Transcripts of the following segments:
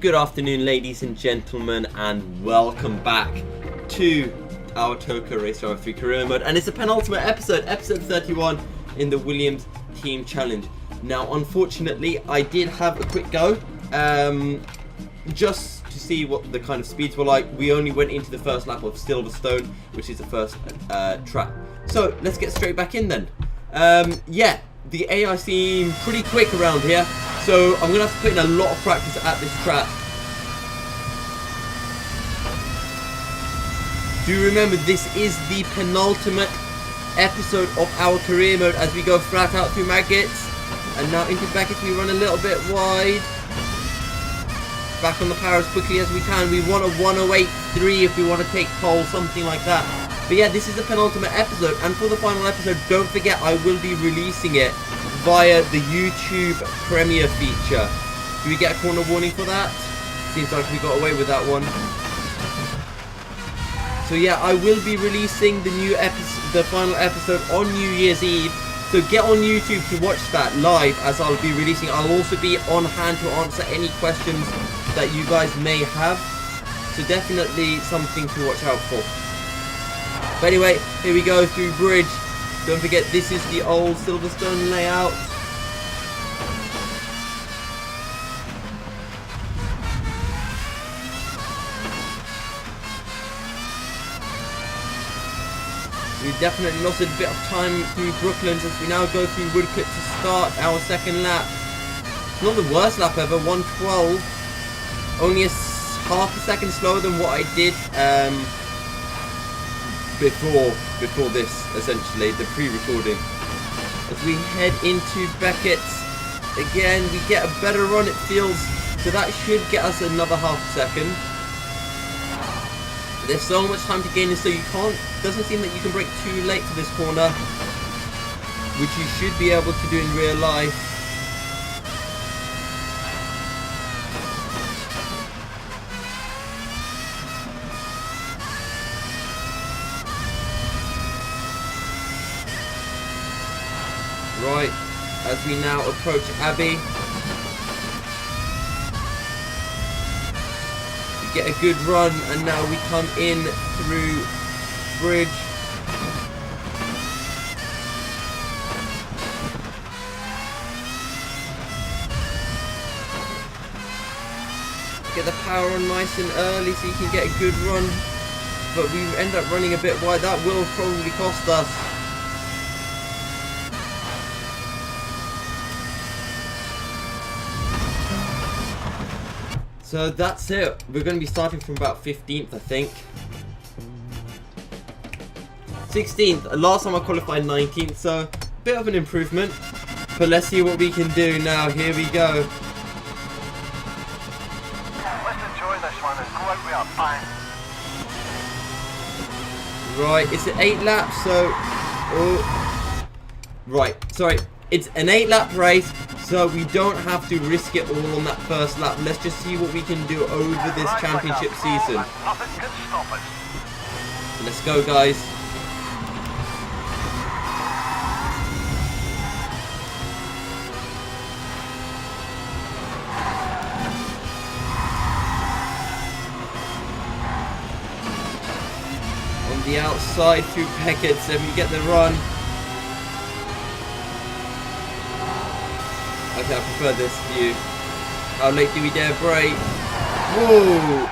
Good afternoon, ladies and gentlemen, and welcome back to our TOCA Race Driver 3 Career Mode. And it's a penultimate episode, episode 31 in the Williams Team Challenge. Now, unfortunately, I did have a quick go, just to see what the kind of speeds were like. We only went into the first lap of Silverstone, which is the first track. So, let's get straight back in then. Yeah, the AI seem pretty quick around here. So I'm going to have to put in a lot of practice at this track. Do remember, this is the penultimate episode of our career mode as we go flat out through maggots. And now into brackets we run a little bit wide. Back on the power as quickly as we can. We want a 108.3 if we want to take pole, something like that. But yeah, this is the penultimate episode. And for the final episode, don't forget I will be releasing it via the YouTube Premiere feature. Do we get a corner warning for that? Seems like we got away with that one. So yeah, I will be releasing the new episode, the final episode on New Year's Eve. So get on YouTube to watch that live as I'll be releasing. I'll also be on hand to answer any questions that you guys may have. So definitely something to watch out for. But anyway, here we go through bridge. Don't forget, this is the old Silverstone layout. We definitely lost a bit of time through Brooklands as we now go through Woodcut to start our second lap. It's not the worst lap ever, 1:12. Only half a second slower than what I did before this, essentially, the pre-recording. As we head into Beckett's, again, we get a better run, it feels, so that should get us another half second. There's so much time to gain this, so you can't, doesn't seem that you can brake too late for this corner, which you should be able to do in real life. Right, as we now approach Abbey, we get a good run, and now we come in through bridge. Get the power on nice and early so you can get a good run, but we end up running a bit wide. That will probably cost us. So that's it. We're going to be starting from about 15th, I think. 16th. Last time I qualified 19th, so a bit of an improvement. But let's see what we can do now. Here we go. Let's enjoy this one and go out with a bang. Right, it's an 8 laps, so... Oh. Right, sorry. It's an 8 lap race, so we don't have to risk it all on that first lap. Let's just see what we can do over this championship season. Nothing can stop us. Let's go, guys. On the outside through Beckett's, and we get the run. Okay, I prefer this view. How late do we dare brake? Whoa!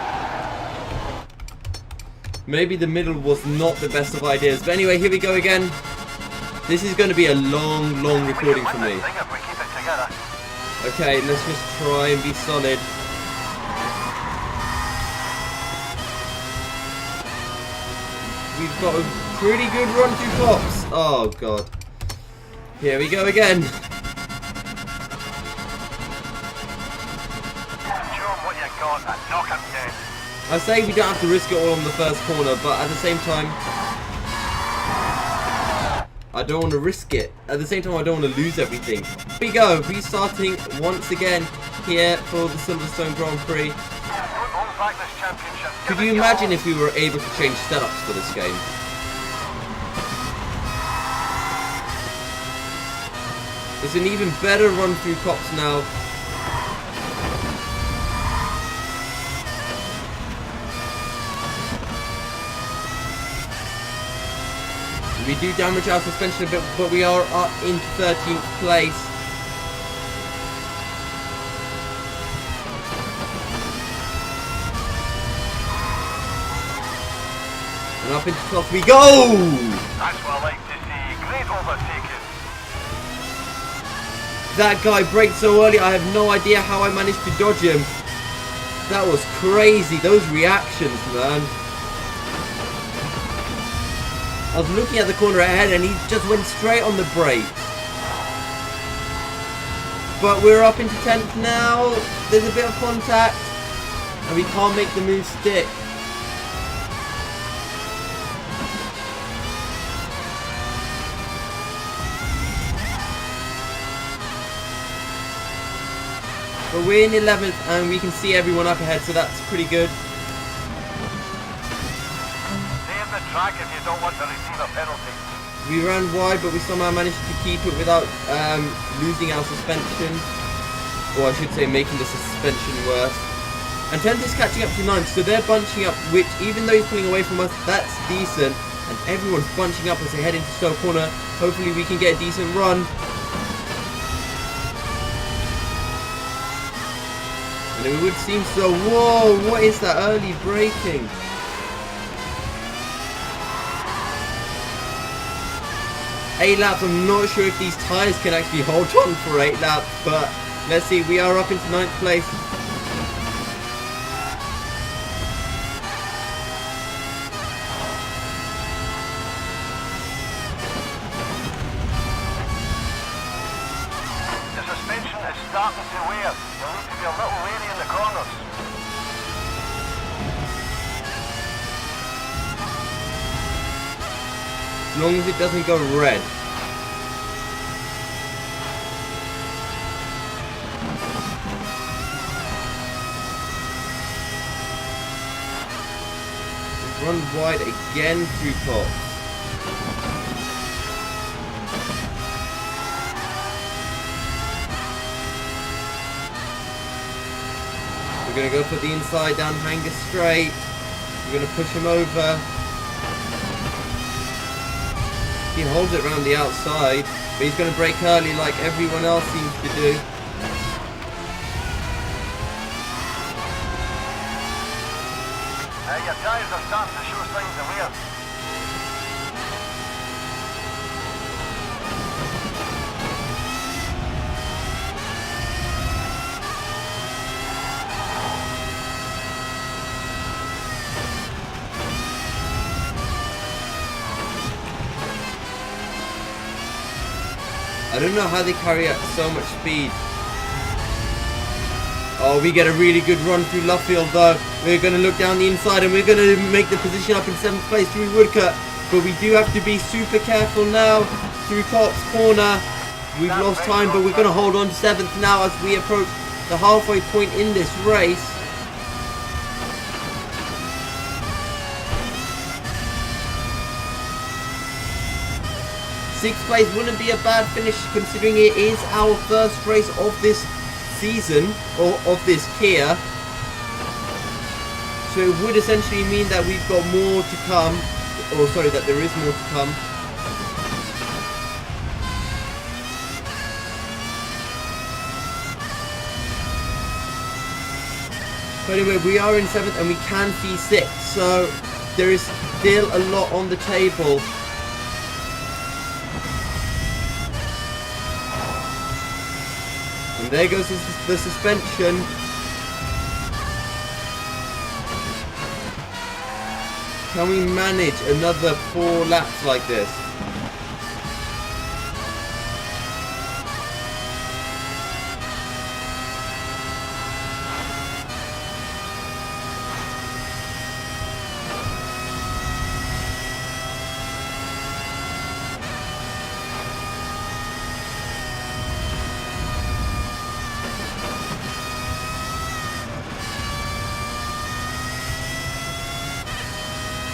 Maybe the middle was not the best of ideas. But anyway, here we go again. This is going to be a long recording for me. Okay, let's just try and be solid. We've got a pretty good run through Cops. Oh, God. Here we go again. I say we don't have to risk it all on the first corner, but at the same time, I don't want to risk it. At the same time, I don't want to lose everything. Here we go, restarting once again here for the Silverstone Grand Prix. Could you imagine if we were able to change setups for this game? It's an even better run through Cops now. We do damage our suspension a bit, but we are up into 13th place. And up into 12th we go! That's what I like to see. Great overtaking. That guy braked so early, I have no idea how I managed to dodge him. That was crazy, those reactions, man. I was looking at the corner ahead and he just went straight on the brakes. But we're up into 10th now. There's a bit of contact. And we can't make the move stick. But we're in 11th and we can see everyone up ahead, so that's pretty good. Save the track if you don't want to receive a penalty. We ran wide, but we somehow managed to keep it without losing our suspension. Or I should say making the suspension worse. And 10th is catching up to 9th, so they're bunching up, which even though he's pulling away from us, that's decent. And everyone's bunching up as they head into Stowe Corner. Hopefully we can get a decent run. And it would seem so. Whoa, what is that early braking? Eight laps, I'm not sure if these tyres can actually hold on for 8 laps, but let's see, we are up into 9th place. The suspension is starting to wear. You'll need to be a little wary in the corners. As long as it doesn't go red. We've run wide again through top. We're going to go for the inside down hanger straight. We're going to push him over. He holds it around the outside, but he's going to brake early like everyone else seems to do. Your tyres are starting to show signs of wear. I don't know how they carry out so much speed. Oh, we get a really good run through Luffield though. We're going to look down the inside and we're going to make the position up in 7th place through Woodcut. But we do have to be super careful now through Cops Corner. We've lost time, but we're going to hold on to 7th now as we approach the halfway point in this race. Sixth place wouldn't be a bad finish considering it is our first race of this season, or of this Kia. So it would essentially mean that we've got more to come, or sorry, that there is more to come. But anyway, we are in 7th and we can see 6th, so there is still a lot on the table. And there goes the suspension. Can we manage another 4 laps like this?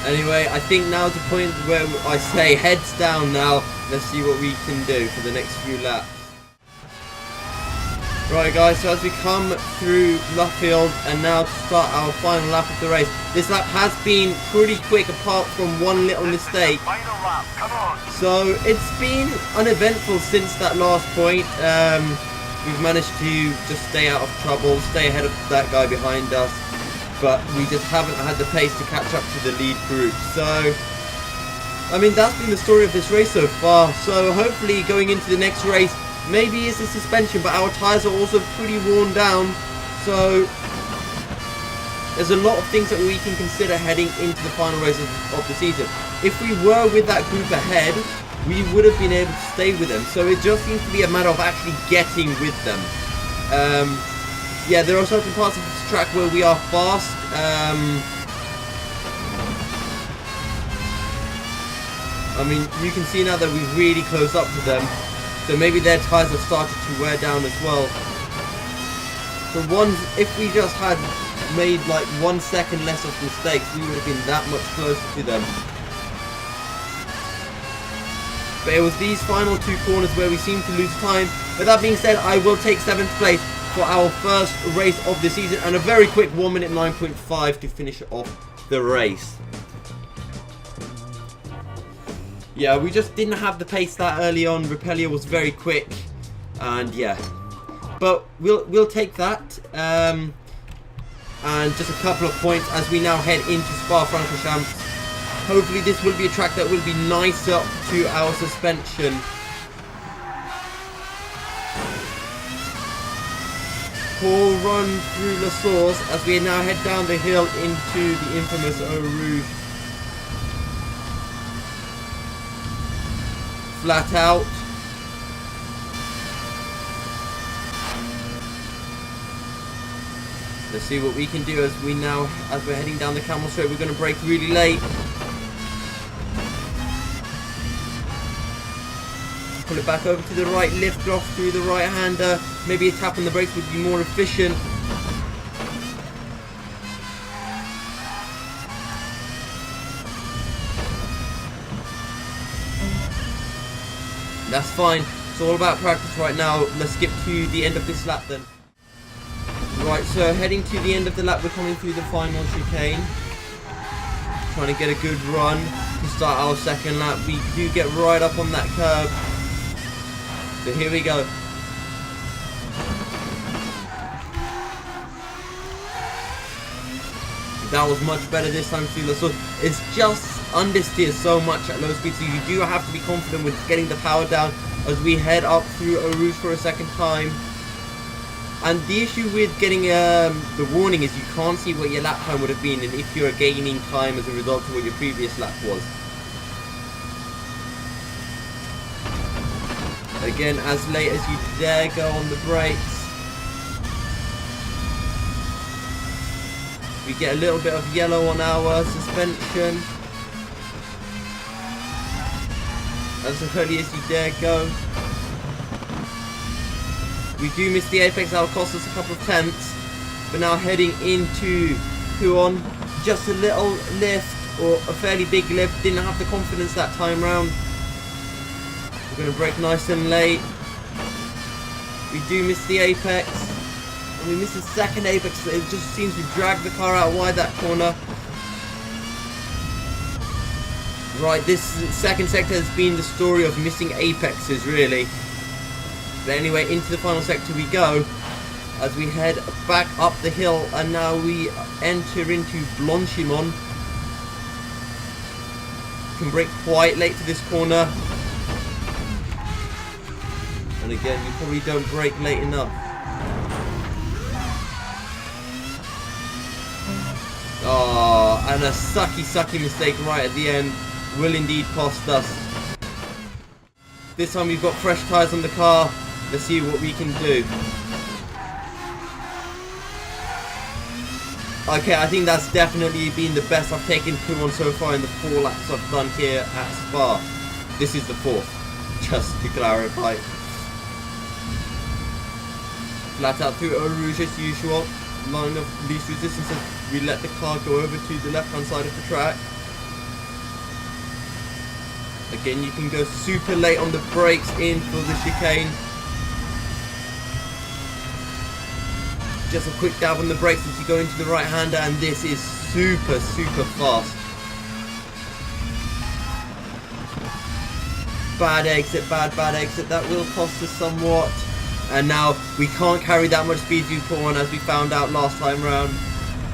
Anyway, I think now's the point where I say heads down now. Let's see what we can do for the next few laps. Right guys, so as we come through Luffield and now to start our final lap of the race. This lap has been pretty quick apart from one little mistake. Final lap, come on. So it's been uneventful since that last point. We've managed to just stay out of trouble, stay ahead of that guy behind us. But we just haven't had the pace to catch up to the lead group. So, I mean, that's been the story of this race so far. So hopefully going into the next race, maybe it's the suspension, but our tyres are also pretty worn down. So there's a lot of things that we can consider heading into the final race of the season. If we were with that group ahead, we would have been able to stay with them. So it just seems to be a matter of actually getting with them. Yeah, there are certain parts of this track where we are fast. I mean, you can see now that we're really close up to them. So maybe their tyres have started to wear down as well. For ones, if we just had made like 1 second less of mistakes, we would have been that much closer to them. But it was these final two corners where we seemed to lose time. But that being said, I will take 7th place for our first race of the season. And a very quick 1 minute 9.5 to finish off the race. Yeah, we just didn't have the pace that early on. Repellier was very quick, and yeah, but we'll take that. And just a couple of points as we now head into Spa-Francorchamps. Hopefully, this will be a track that will be nicer to our suspension. Poor run through La Source as we now head down the hill into the infamous Eau Rouge. Flat out. Let's see what we can do as we're heading down the Camel Straight. We're going to brake really late. Pull it back over to the right, lift off through the right hander. Maybe a tap on the brakes would be more efficient. That's fine. It's all about practice right now. Let's skip to the end of this lap then. Right, so heading to the end of the lap, we're coming through the final chicane. Trying to get a good run to start our second lap. We do get right up on that curb. So here we go. That was much better this time through the source. It's just understeers so much at low speed, so you do have to be confident with getting the power down as we head up through Eau Rouge for a second time. And the issue with getting the warning is you can't see what your lap time would have been and if you're gaining time as a result of what your previous lap was. Again, as late as you dare go on the brakes. We get a little bit of yellow on our suspension. As early as you dare go. We do miss the apex, that'll cost us a couple of tenths. But now heading into Huon, just a little lift, or a fairly big lift. Didn't have the confidence that time round. We're going to brake nice and late. We do miss the apex. And we miss the second apex, it just seems to drag the car out wide that corner. Right, this second sector has been the story of missing apexes, really. But anyway, into the final sector we go as we head back up the hill, and now we enter into Blanchimont. Can brake quite late to this corner. And again, you probably don't brake late enough. Oh, and a sucky mistake right at the end will indeed cost us. This time we've got fresh tyres on the car. Let's see what we can do. Okay, I think that's definitely been the best I've taken Prix on so far in the 4 laps I've done here at Spa. This is the 4th, just to clarify. Flat out through Eau Rouge as usual. Line of least resistance as we let the car go over to the left hand side of the track. Again, you can go super late on the brakes in for the chicane. just a quick dab on the brakes as you go into the right-hander, and this is super, super fast. Bad exit, bad exit. That will cost us somewhat. And now we can't carry that much speed we put on, as we found out last time round.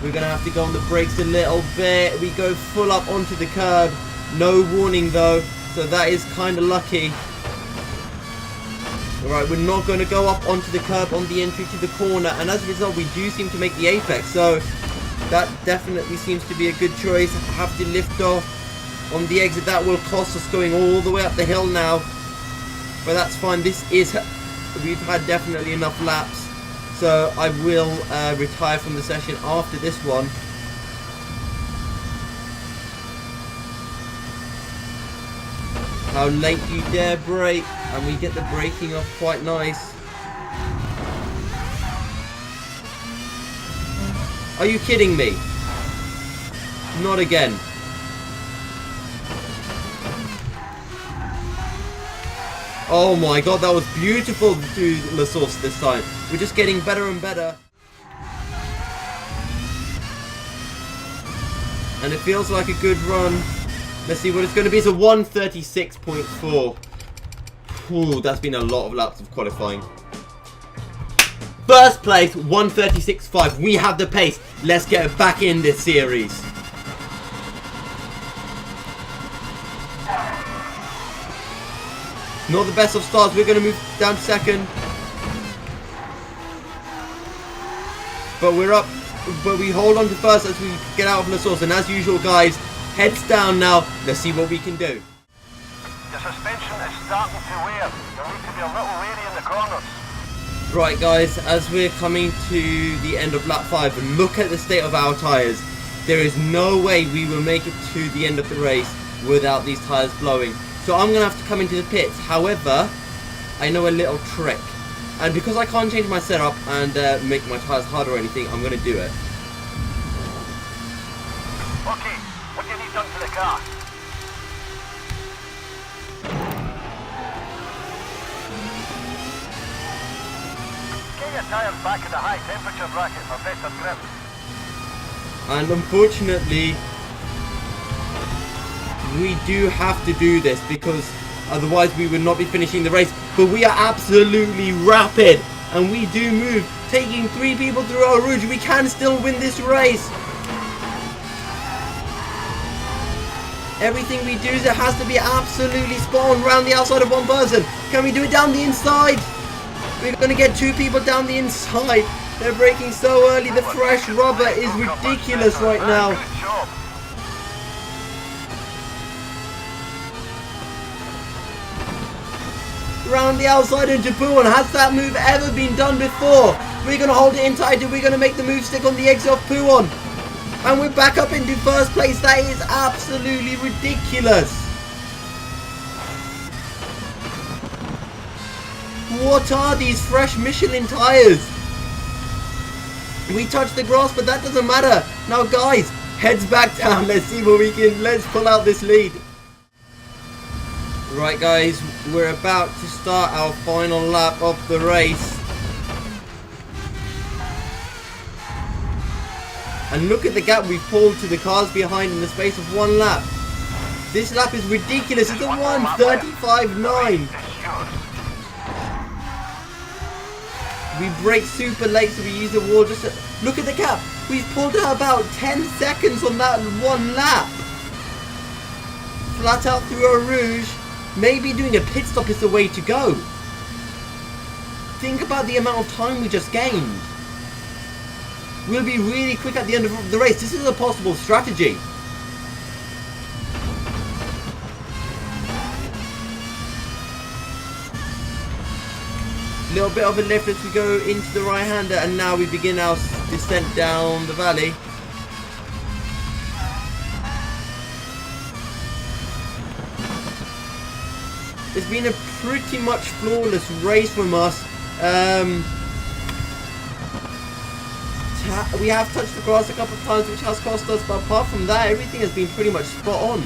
We're going to have to go on the brakes a little bit. We go full up onto the curb. No warning though, so that is kind of lucky. Alright, we're not going to go up onto the curb on the entry to the corner, and as a result we do seem to make the apex, so that definitely seems to be a good choice. Have to lift off on the exit. That will cost us going all the way up the hill now, but that's fine. We've had definitely enough laps, so I will retire from the session after this one. How late do you dare brake? And we get the braking off quite nice. Are you kidding me? Not again. Oh my god, that was beautiful to La Source this time. We're just getting better and better. And it feels like a good run. Let's see what it's going to be. It's a 1:36.4. Ooh, that's been a lot of laps of qualifying. First place, 1:36.5. We have the pace. Let's get back in this series. Not the best of starts. We're going to move down to second. But we're up. But we hold on to first as we get out of La Source. And as usual, guys, heads down now. Let's see what we can do. Your suspension is starting to wear. You'll need to be a little wary in the corners. Right, guys, as we're coming to the end of lap 5, look at the state of our tyres. There is no way we will make it to the end of the race without these tyres blowing. So I'm going to have to come into the pits. However, I know a little trick. And because I can't change my setup and make my tyres hard or anything, I'm going to do it. Okay, what do you need done to the car? Get your tyres back in the high temperature bracket for better grip. And unfortunately, we do have to do this because otherwise we would not be finishing the race. But we are absolutely rapid and we do move. Taking 3 people through Eau Rouge, we can still win this race. Everything we do, it has to be absolutely spot on around the outside of one person. Can we do it down the inside? We're going to get 2 people down the inside. They're braking so early. The fresh rubber is ridiculous right now. Good job. Round the outside into Puon. Has that move ever been done before? We're going to hold it in tight and we're going to make the move stick on the exit of Puon. And we're back up into first place. That is absolutely ridiculous. What are these fresh Michelin tyres? We touched the grass, but that doesn't matter. Now guys, heads back down. Let's see what we can. Let's pull out this lead. Right guys, we're about to start our final lap of the race. And look at the gap we've pulled to the cars behind in the space of 1 lap. This lap is ridiculous. It's a 1:35.9. We brake super late, so we use the wall just to... Look at the gap. We've pulled out about 10 seconds on that 1 lap. Flat out through Eau Rouge. Maybe doing a pit stop is the way to go. Think about the amount of time we just gained. We'll be really quick at the end of the race. This is a possible strategy. Little bit of a lift as we go into the right-hander, and now we begin our descent down the valley. It's been a pretty much flawless race from us. We have touched the grass a couple of times, which has cost us, but apart from that, everything has been pretty much spot on.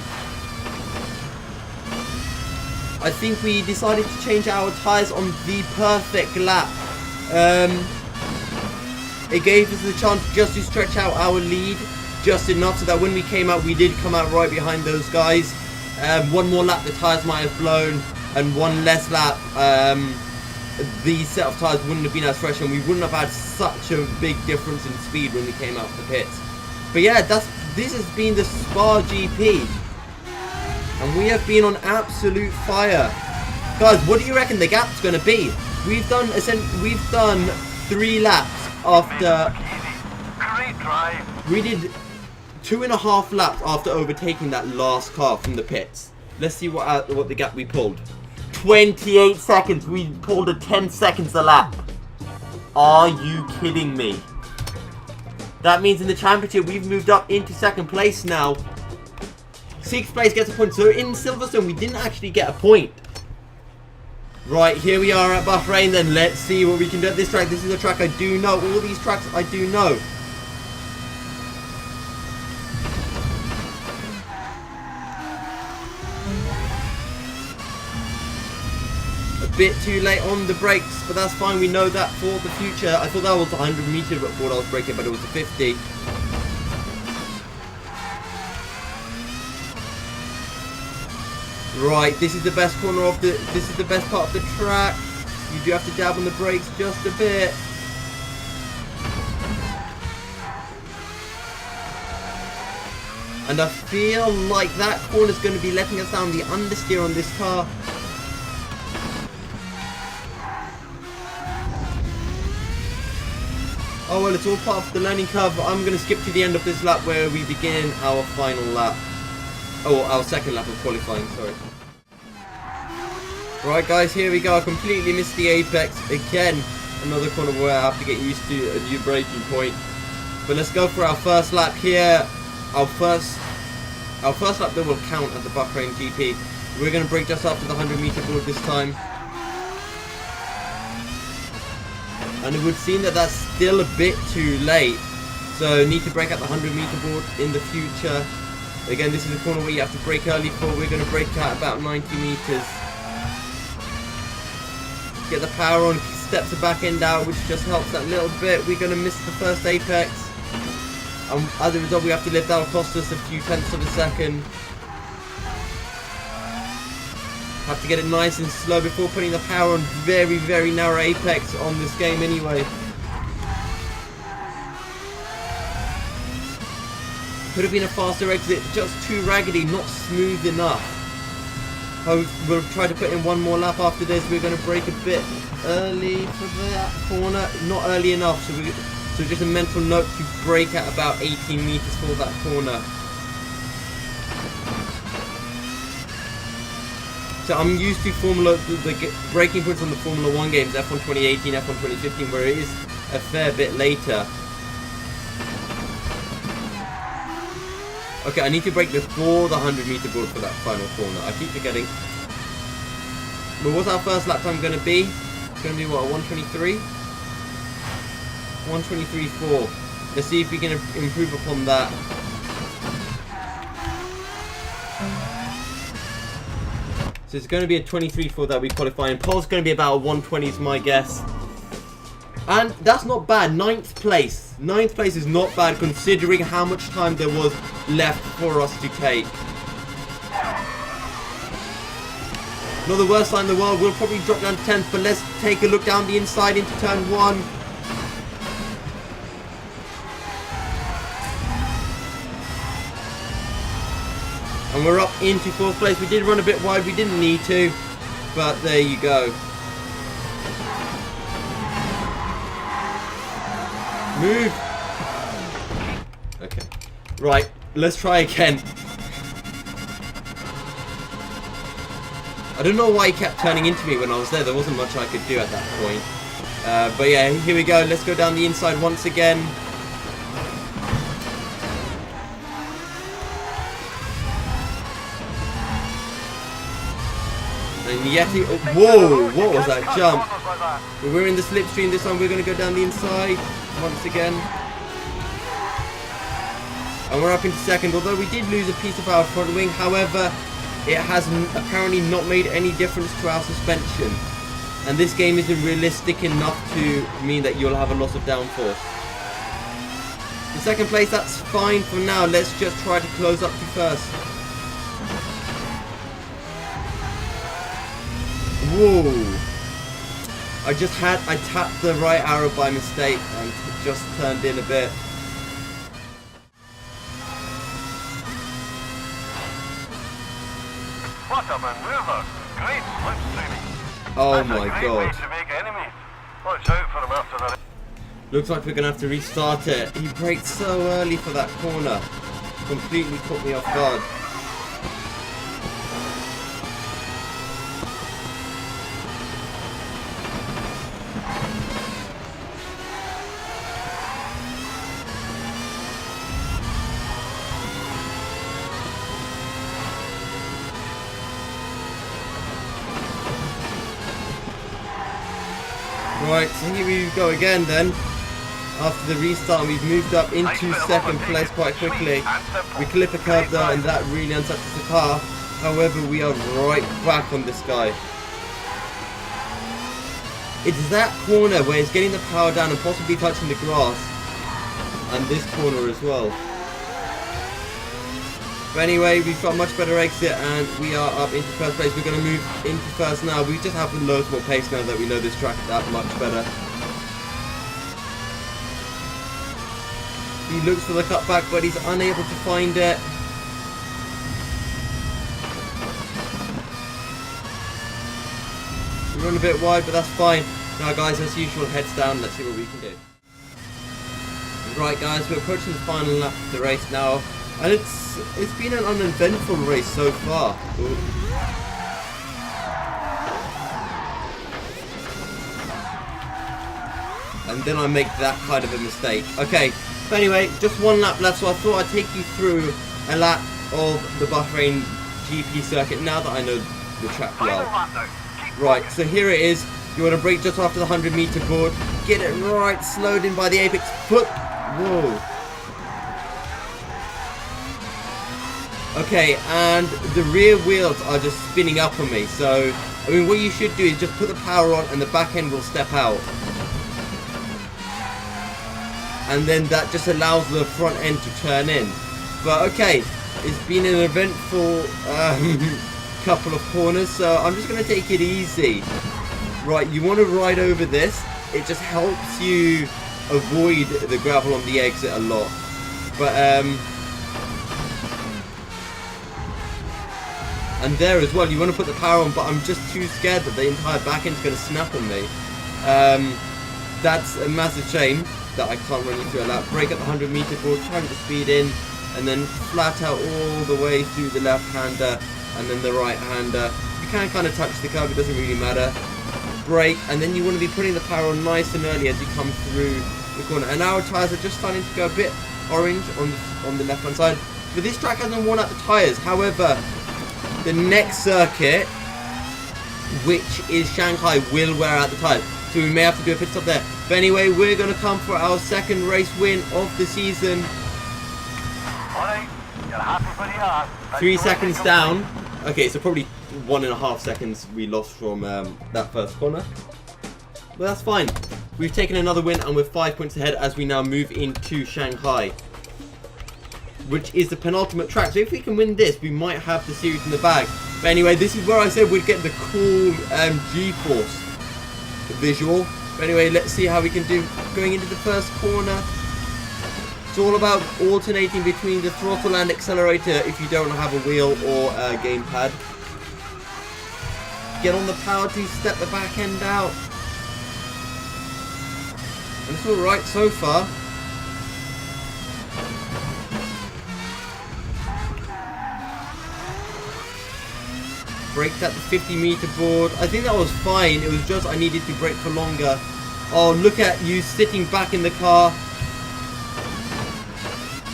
I think we decided to change our tyres on the perfect lap. it gave us the chance just to stretch out our lead just enough so that when we came out, we did come out right behind those guys. One more lap, the tyres might have blown, and one less lap, the set of tyres wouldn't have been as fresh, and we wouldn't have had such a big difference in speed when we came out of the pits. But yeah, this has been the Spa GP, and we have been on absolute fire. Guys, what do you reckon the gap's going to be? We've done 3 laps after. Great drive. We did 2.5 laps after overtaking that last car from the pits. Let's see what the gap we pulled. 28 seconds. We pulled a 10 seconds a lap. Are you kidding me? That means in the championship we've moved up into 2nd place now. 6th place gets a point. So in Silverstone we didn't actually get a point. Right, here we are at Bahrain then. Let's see what we can do at this track. This is a track I do know. All these tracks I do know. A bit too late on the brakes, but that's fine. We know that for the future. I thought that was 100 meters before I was braking, but it was a 50. Right, this is the best corner of the. This is the best part of the track. You do have to dab on the brakes just a bit. And I feel like that corner is going to be letting us down. The understeer on this car. Oh well, it's all part of the learning curve. I'm going to skip to the end of this lap where we begin our final lap. Oh, our 2nd lap of qualifying, sorry. Right guys, here we go. I completely missed the apex. Again, another corner where I have to get used to a new braking point. But let's go for our first lap here. Our first lap that will count at the Bahrain GP. We're going to brake just after the 100 meter board this time. And it would seem that that's still a bit too late. So need to brake at the 100 meter board in the future. Again, this is a corner where you have to brake early for. We're going to brake at about 90 meters. Get the power on, steps the back end out, which just helps that little bit. We're going to miss the first apex. As a result, we have to lift. That'll cost us a few tenths of a second. Have to get it nice and slow before putting the power on. Very, very narrow apex on this game anyway. Could have been a faster exit, just too raggedy, not smooth enough. We'll try to put in one more lap after this. We're going to brake a bit early for that corner. Not early enough, so just a mental note to brake at about 18 meters for that corner. So I'm used to the braking points on the Formula 1 games, F1 2018, F1 2015, where it is a fair bit later. Okay, I need to brake before the 100 meter board for that final corner. I keep forgetting. But what's our first lap time going to be? It's going to be what, 123? 123.4. Let's see if we can improve upon that. So it's going to be a 23.4 that we qualify in. Pole's going to be about a 120 is my guess. And that's not bad. 9th place. 9th place is not bad considering how much time there was left for us to take. Not the worst line in the world. We'll probably drop down to 10th, but let's take a look down the inside into turn 1. And we're up into 4th place. We did run a bit wide. We didn't need to, but there you go. Move. Okay. Right. Let's try again. I don't know why he kept turning into me when I was there. There wasn't much I could do at that point. But yeah, here we go. Let's go down the inside once again. And Yeti, whoa, what was that jump? But we're in the slipstream this time. We're going to go down the inside once again. And we're up into 2nd, although we did lose a piece of our front wing. However, it has apparently not made any difference to our suspension. And this game isn't realistic enough to mean that you'll have a loss of downforce. The second place, that's fine for now. Let's just try to close up to first. Whoa. I tapped the right arrow by mistake and just turned in a bit. What a maneuver! Great slipstreaming. Oh That's my a great god. way to make enemies. Watch out for him after that. Looks like we're gonna have to restart it. He braked so early for that corner. Completely caught me off guard. Right, so here we go again then. After the restart, we've moved up into second place quite quickly. We clip a curb though, and that really unsets the car. However, we are right back on this guy. It's that corner where it's getting the power down and possibly touching the grass. And this corner as well. But anyway, we've got a much better exit and we are up into first place. We're going to move into first now. We just have loads more pace now that we know this track that much better. He looks for the cutback, but he's unable to find it. We run a bit wide, but that's fine. Now guys, as usual, heads down. Let's see what we can do. Right guys, we're approaching the final lap of the race now. And it's been an uneventful race so far. Ooh. And then I make that kind of a mistake. Okay, but anyway, just one lap left, so I thought I'd take you through a lap of the Bahrain GP circuit now that I know the track well. Right, so here it is. You want to brake just after the 100-meter board. Get it right, slowed in by the apex foot. Whoa. Okay, and the rear wheels are just spinning up on me. So, I mean, what you should do is just put the power on and the back end will step out. And then that just allows the front end to turn in. But okay, it's been an eventful couple of corners, so I'm just going to take it easy. Right, you want to ride over this. It just helps you avoid the gravel on the exit a lot. But, and there as well, you want to put the power on, but I'm just too scared that the entire back end is going to snap on me. That's a massive shame that I can't run you through a lap. Brake at the 100-meter board, trying to speed in, and then flat out all the way through the left-hander, and then the right-hander. You can kind of touch the curb, it doesn't really matter. Brake, and then you want to be putting the power on nice and early as you come through the corner. And our tyres are just starting to go a bit orange on the left-hand side. But this track hasn't worn out the tyres. However, the next circuit, which is Shanghai, will wear out the tyres. So we may have to do a pit stop there. But anyway, we're going to come for our second race win of the season. Alright, you're happy for the hour. 3 seconds down. Okay, so probably 1.5 seconds we lost from that first corner. But that's fine. We've taken another win and we're 5 points ahead as we now move into Shanghai, which is the penultimate track. So if we can win this, we might have the series in the bag. But anyway, this is where I said we'd get the cool G-force visual. But anyway, let's see how we can do going into the first corner. It's all about alternating between the throttle and accelerator if you don't have a wheel or a gamepad. Get on the power to step the back end out. And it's alright so far. Braked at the 50-meter board. I think that was fine. It was just I needed to brake for longer. Oh, look at you sitting back in the car.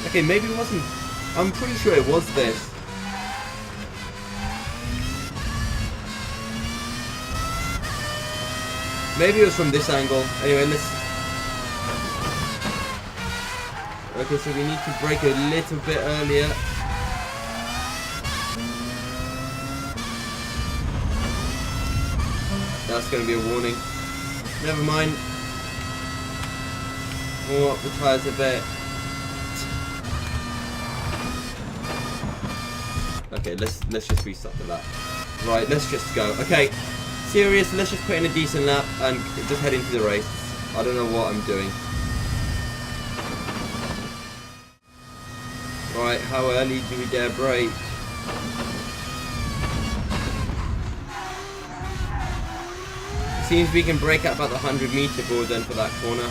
Okay, maybe it wasn't. I'm pretty sure it was this. Maybe it was from this angle. Anyway, let's... Okay, so we need to brake a little bit earlier. That's going to be a warning. Never mind. Warm up the tyres a bit. Okay, let's just restart the lap. Right, let's just go. Okay, serious, let's just put in a decent lap and just head into the race. I don't know what I'm doing. Right, how early do we dare brake? It seems we can brake at about the 100-meter board then for that corner.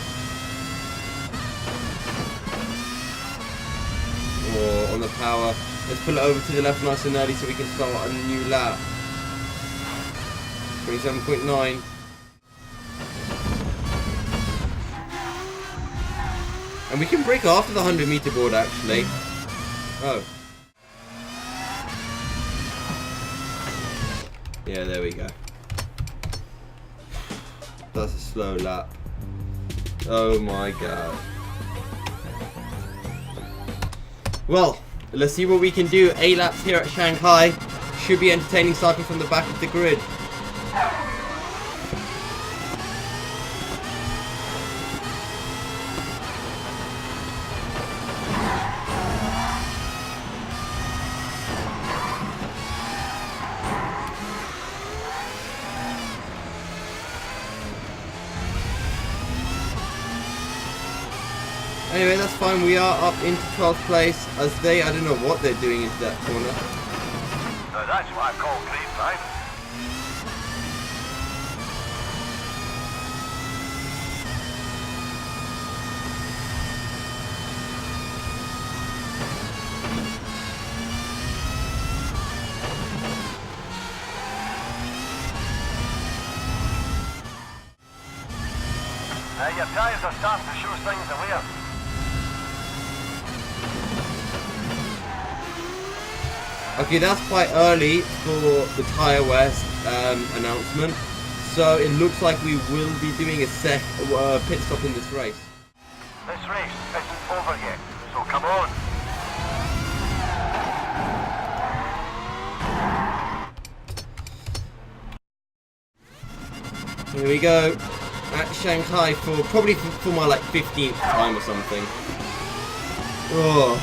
Or on the power. Let's pull it over to the left nice and early so we can start a new lap. 27.9. And we can brake after the 100-meter board actually. Oh. Yeah, there we go. That's a slow lap. Oh my god. Well, let's see what we can do. 8 laps here at Shanghai. Should be entertaining starting from the back of the grid. Anyway, that's fine. We are up into 12th place as they, I don't know what they're doing into that corner. Now that's what I call great driving. Your tyres are starting to show signs of wear. Okay, that's quite early for the tyre wear announcement. So it looks like we will be doing a pit stop in this race. This race isn't over yet, so come on. Here we go. At Shanghai probably for my like 15th time or something. Oh.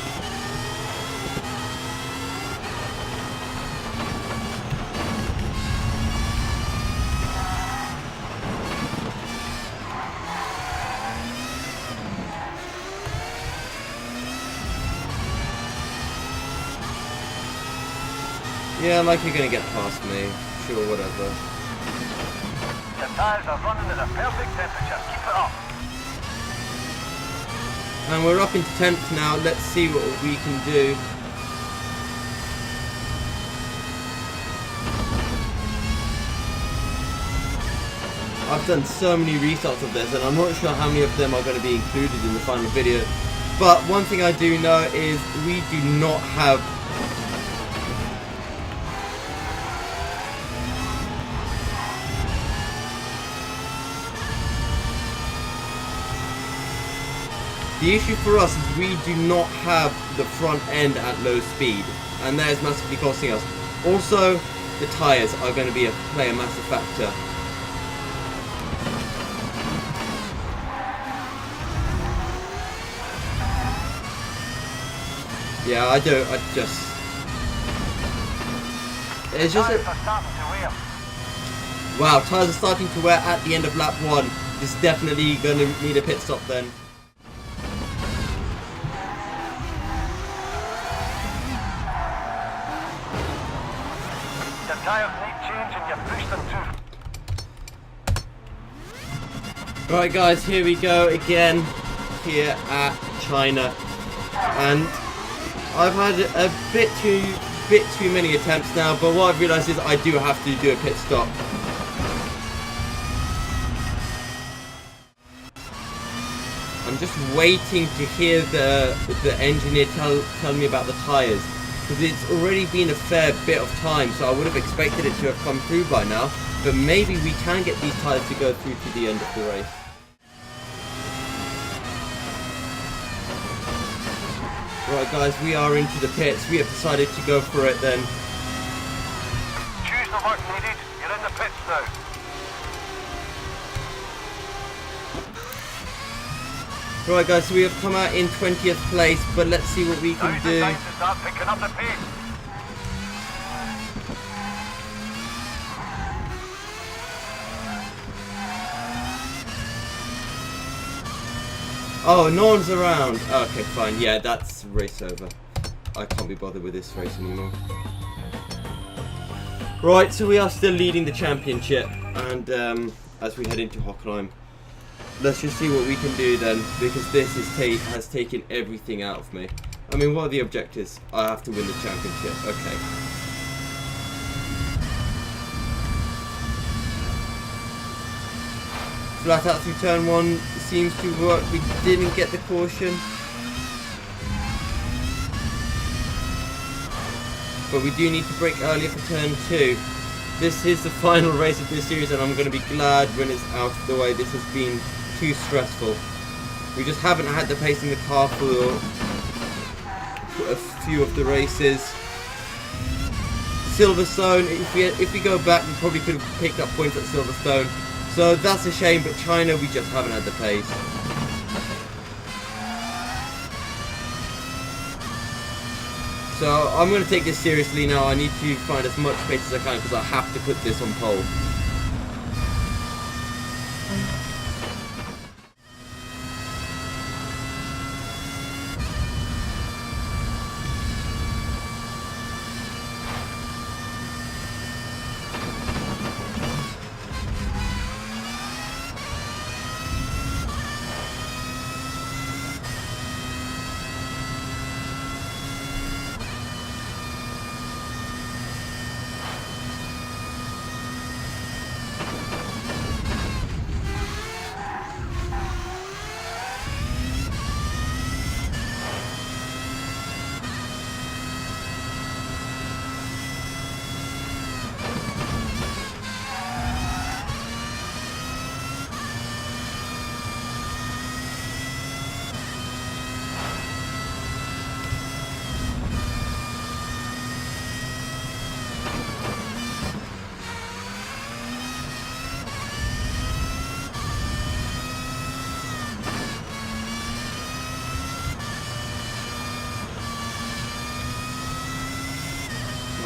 Yeah, like you're gonna get past me. Sure, whatever. Your tyres are running at a perfect temperature. Keep it up. And we're up into 10th now. Let's see what we can do. I've done so many restarts of this and I'm not sure how many of them are going to be included in the final video. But one thing I do know is we do not have the issue for us is we do not have the front end at low speed, and that is massively costing us. Also, the tyres are going to play a massive factor. Yeah, it's just Tyres are starting to wear. Wow, tyres are starting to wear at the end of lap 1. This is definitely going to need a pit stop then. Your tyres need change and you've pushed them too. Right guys, here we go again here at China, and I've had a bit too many attempts now, but what I've realised is I do have to do a pit stop. I'm just waiting to hear the engineer tell me about the tyres, because it's already been a fair bit of time, so I would have expected it to have come through by now, but maybe we can get these tyres to go through to the end of the race. Right guys, we are into the pits. We have decided to go for it then. Choose the work needed. You're in the pits now. Right guys, so we have come out in 20th place, but let's see what we can do. Now's the time to start picking up the pace. Oh, no one's around. Okay, fine. Yeah, that's race over. I can't be bothered with this race anymore. Right, so we are still leading the championship, and as we head into Hockenheim, let's just see what we can do then, because this has taken everything out of me. I mean, what are the objectives? I have to win the championship. Okay. Flat out through turn 1 seems to work. We didn't get the caution. But we do need to brake earlier for turn 2. This is the final race of this series, and I'm going to be glad when it's out of the way. This has been too stressful. We just haven't had the pace in the car for a few of the races. Silverstone, if we go back, we probably could have picked up points at Silverstone. So that's a shame, but China, we just haven't had the pace. So I'm going to take this seriously now. I need to find as much pace as I can because I have to put this on pole.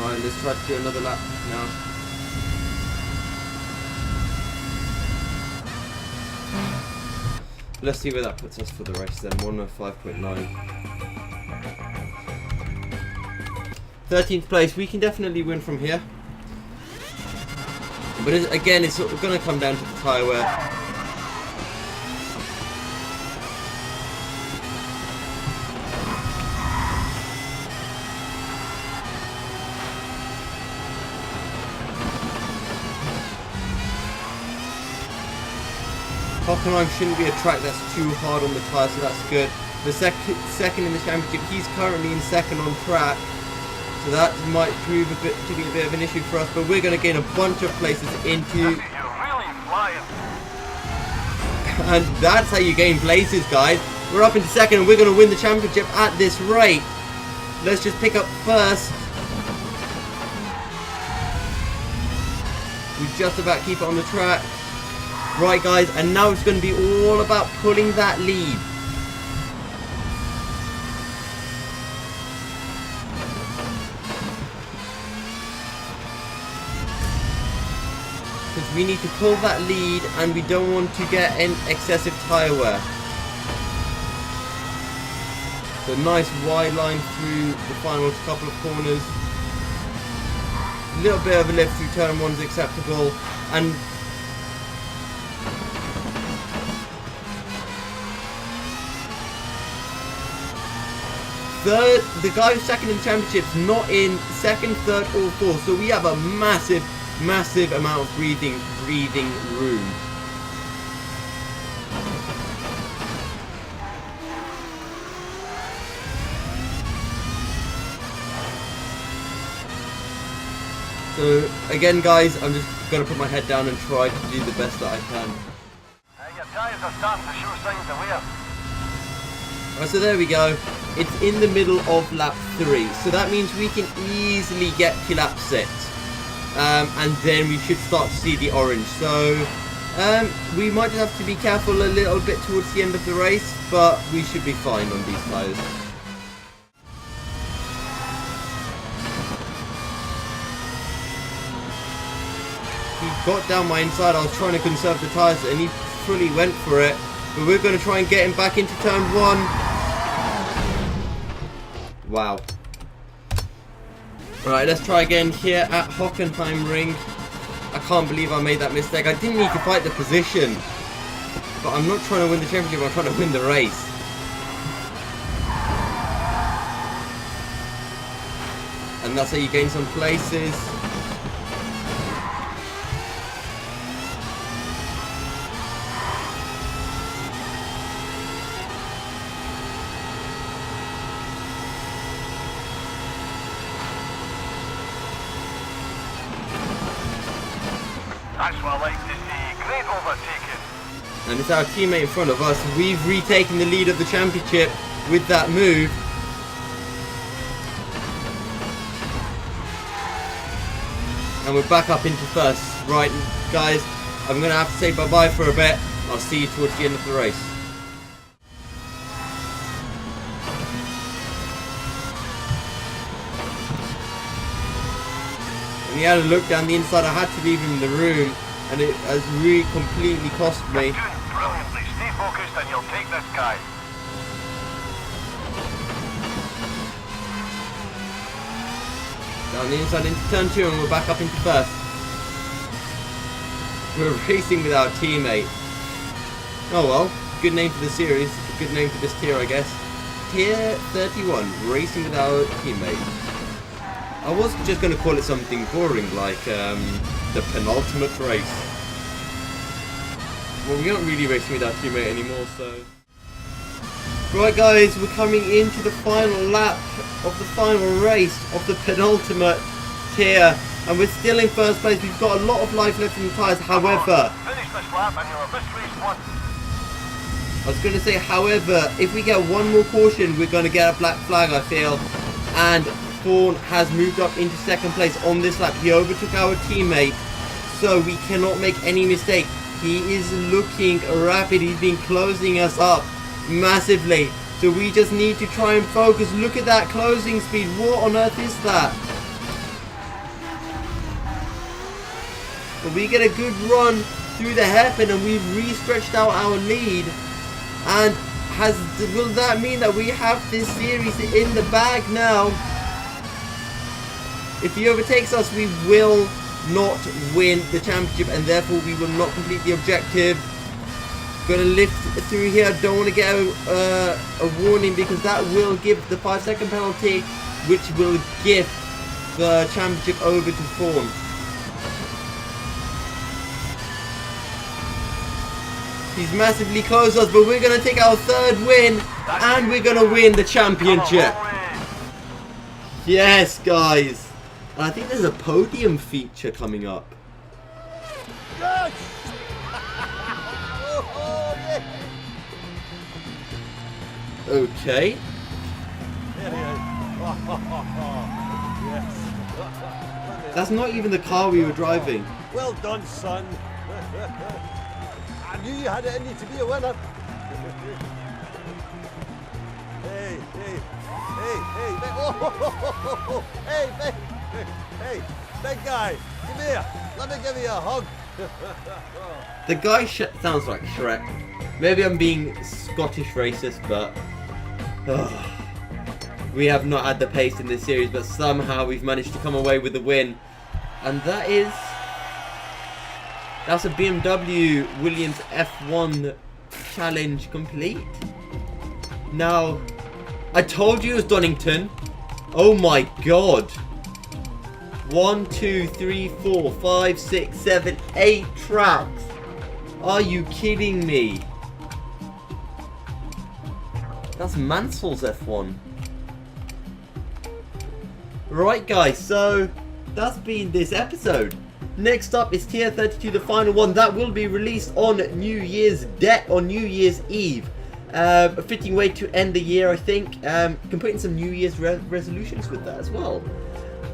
Alright, let's try to do another lap now. Let's see where that puts us for the race then. 105.9. 13th place. We can definitely win from here. But again, it's going to come down to the tyre wear. Hockenheim shouldn't be a track that's too hard on the tyre, so that's good. The second in the championship, he's currently in second on track, so that might prove to be a bit of an issue for us. But we're going to gain a bunch of places into. You're really flying. And that's how you gain places, guys. We're up into second, and we're going to win the championship at this rate. Let's just pick up first. We just about keep it on the track. Right, guys, and now it's going to be all about pulling that lead. Because we need to pull that lead, and we don't want to get an excessive tyre wear. So nice wide line through the final couple of corners. A little bit of a lift through turn 1 is acceptable, and the guy who's second in the championship's not in second, third, or fourth, so we have a massive amount of breathing room. So again, guys, I'm just gonna put my head down and try to do the best that I can. Your tyres are starting to show signs of wear. Right, so there we go. It's in the middle of lap 3, so that means we can easily get to lap 6, and then we should start to see the orange. So we might just have to be careful a little bit towards the end of the race, but we should be fine on these tyres. He got down my inside. I was trying to conserve the tyres, and he fully went for it. But we're going to try and get him back into turn 1. Wow. Right, let's try again here at Hockenheimring. I can't believe I made that mistake. I didn't need to fight the position. But I'm not trying to win the championship, I'm trying to win the race. And that's how you gain some places. That's what I like to see. Great overtaking. And it's our teammate in front of us. We've retaken the lead of the championship with that move. And we're back up into first. Right, guys, I'm going to have to say bye-bye for a bit. I'll see you towards the end of the race. And he had a look down the inside. I had to leave him in the room, and it has really completely cost me. You're doing brilliantly. Stay focused and you'll take this guy. Down the inside into turn 2, and we're back up into first. We're racing with our teammate. Oh well, good name for the series, good name for this tier, I guess. Tier 31, racing with our teammate. I was just going to call it something boring like the penultimate race. Well, we aren't really racing with our teammate anymore, so... Right guys, we're coming into the final lap of the final race of the penultimate tier. And we're still in first place. We've got a lot of life left in the tyres, however... Finish this lap and you'll have this race won. I was going to say, however, if we get one more caution, we're going to get a black flag, I feel. And Thorn has moved up into second place on this lap. He overtook our teammate, so we cannot make any mistake. He is looking rapid. He's been closing us up massively. So we just need to try and focus. Look at that closing speed. What on earth is that? But we get a good run through the hairpin and we've re-stretched out our lead. And will that mean that we have this series in the bag now? If he overtakes us, we will not win the championship and therefore we will not complete the objective. Gonna lift through here. Don't want to get a warning because that will give the 5-second penalty, which will give the championship over to Thorn. He's massively close us, but we're going to take our third win and we're going to win the championship. Yes, guys. And I think there's a podium feature coming up. Yes! Okay. There he is. Yes. That's not even the car we were driving. Well done, son. I knew you had it in you to be a winner. Hey, hey, hey, hey, oh, hey, big guy, come here. Let me give you a hug. The guy sounds like Shrek. Maybe I'm being Scottish racist, but we have not had the pace in this series, but somehow we've managed to come away with the win. And that's a BMW Williams F1 challenge complete. Now, I told you it was Donington. Oh my god. 1, 2, 3, 4, 5, 6, 7, 8 tracks. Are you kidding me? That's Mansell's F1. Right guys, so that's been this episode. Next up is Tier 32, the final one. That will be released on New Year's Eve. A fitting way to end the year, I think. Can put in some New Year's resolutions with that as well.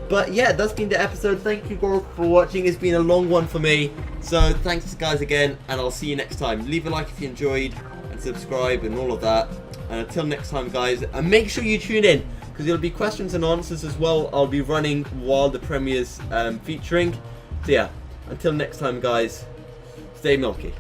But yeah, that's been the episode. Thank you guys for watching. It's been a long one for me. So thanks guys again, and I'll see you next time. Leave a like if you enjoyed, and subscribe and all of that. And until next time guys, and make sure you tune in, because there'll be questions and answers as well. I'll be running while the premiere's featuring. So yeah, until next time guys, stay milky.